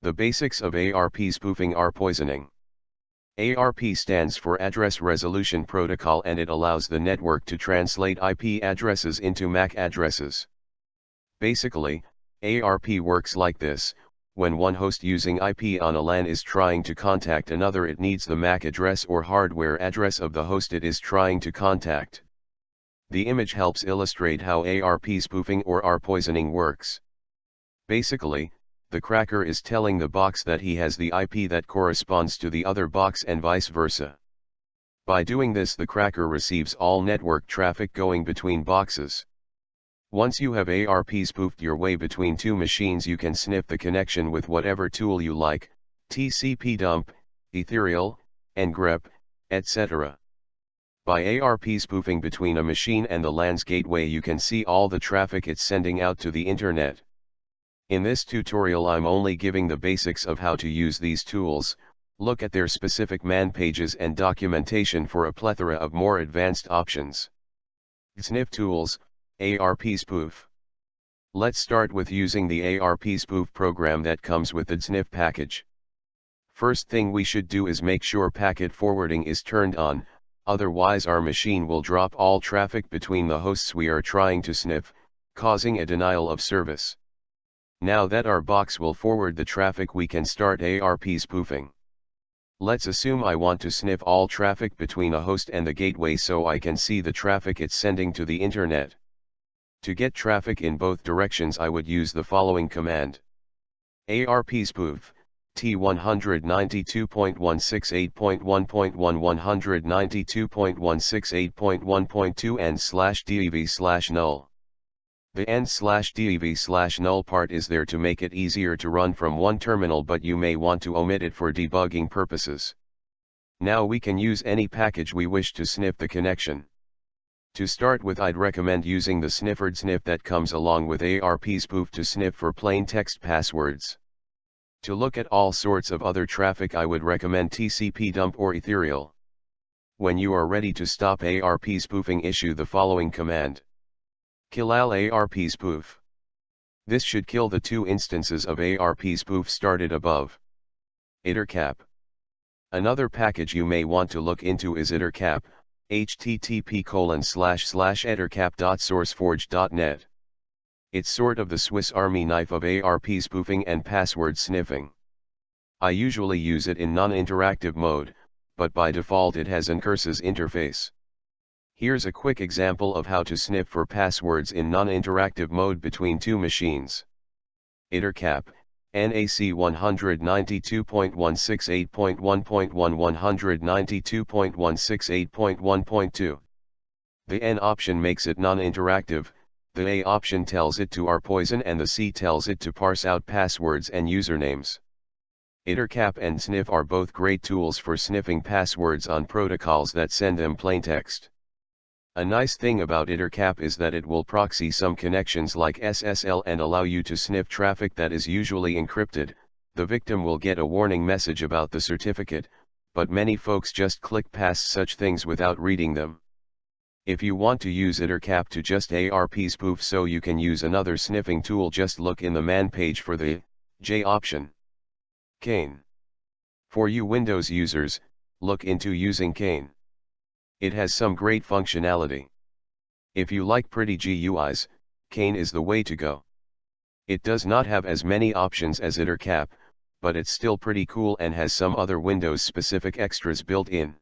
The basics of ARP spoofing. Arppoisoning. ARP stands for Address Resolution Protocol, and it allows the network to translate IP addresses into MAC addresses. Basically, ARP works like this: when one host using IP on a LAN is trying to contact another, it needs the MAC address or hardware address of the host it is trying to contact. The image helps illustrate how ARP spoofing or Arppoisoning works. Basically, the cracker is telling the box that he has the IP that corresponds to the other box and vice versa. By doing this, the cracker receives all network traffic going between boxes. Once you have ARP spoofed your way between two machines, you can sniff the connection with whatever tool you like: TCP dump, Ethereal, ngrep, etc. By ARP spoofing between a machine and the LAN's gateway, you can see all the traffic it's sending out to the internet. In this tutorial I'm only giving the basics of how to use these tools. Look at their specific man pages and documentation for a plethora of more advanced options. Sniff tools, ARP spoof. Let's start with using the ARP spoof program that comes with the sniff package. First thing we should do is make sure packet forwarding is turned on, otherwise our machine will drop all traffic between the hosts we are trying to sniff, causing a denial of service. Now that our box will forward the traffic, we can start ARP spoofing. Let's assume I want to sniff all traffic between a host and the gateway so I can see the traffic it's sending to the internet. To get traffic in both directions, I would use the following command: ARP spoof, T192.168.1.1 192.168.1.2 n/dev/null. The n/dev/null part is there to make it easier to run from one terminal, but you may want to omit it for debugging purposes. Now we can use any package we wish to sniff the connection. To start with, I'd recommend using the sniffered sniff that comes along with ARP spoof to sniff for plain text passwords. To look at all sorts of other traffic, I would recommend TCP dump or Ethereal. When you are ready to stop ARP spoofing, issue the following command: kill all ARP spoof. This should kill the two instances of ARP spoof started above. Ettercap. Another package you may want to look into is Ettercap, http://ettercap.sourceforge.net. It's sort of the Swiss Army knife of ARP spoofing and password sniffing. I usually use it in non-interactive mode, but by default it has an curses interface. Here's a quick example of how to sniff for passwords in non-interactive mode between two machines. Ettercap, NAC 192.168.1.1 192.168.1.2. The N option makes it non-interactive, the A option tells it to Arppoison, and the C tells it to parse out passwords and usernames. Ettercap and Sniff are both great tools for sniffing passwords on protocols that send them plain text. A nice thing about Ettercap is that it will proxy some connections like SSL and allow you to sniff traffic that is usually encrypted. The victim will get a warning message about the certificate, but many folks just click past such things without reading them. If you want to use Ettercap to just ARP spoof so you can use another sniffing tool, just look in the man page for the J option. Cane. For you Windows users, look into using Cane. It has some great functionality. If you like pretty GUIs, Cane is the way to go. It does not have as many options as Ettercap, but it's still pretty cool and has some other Windows specific extras built in.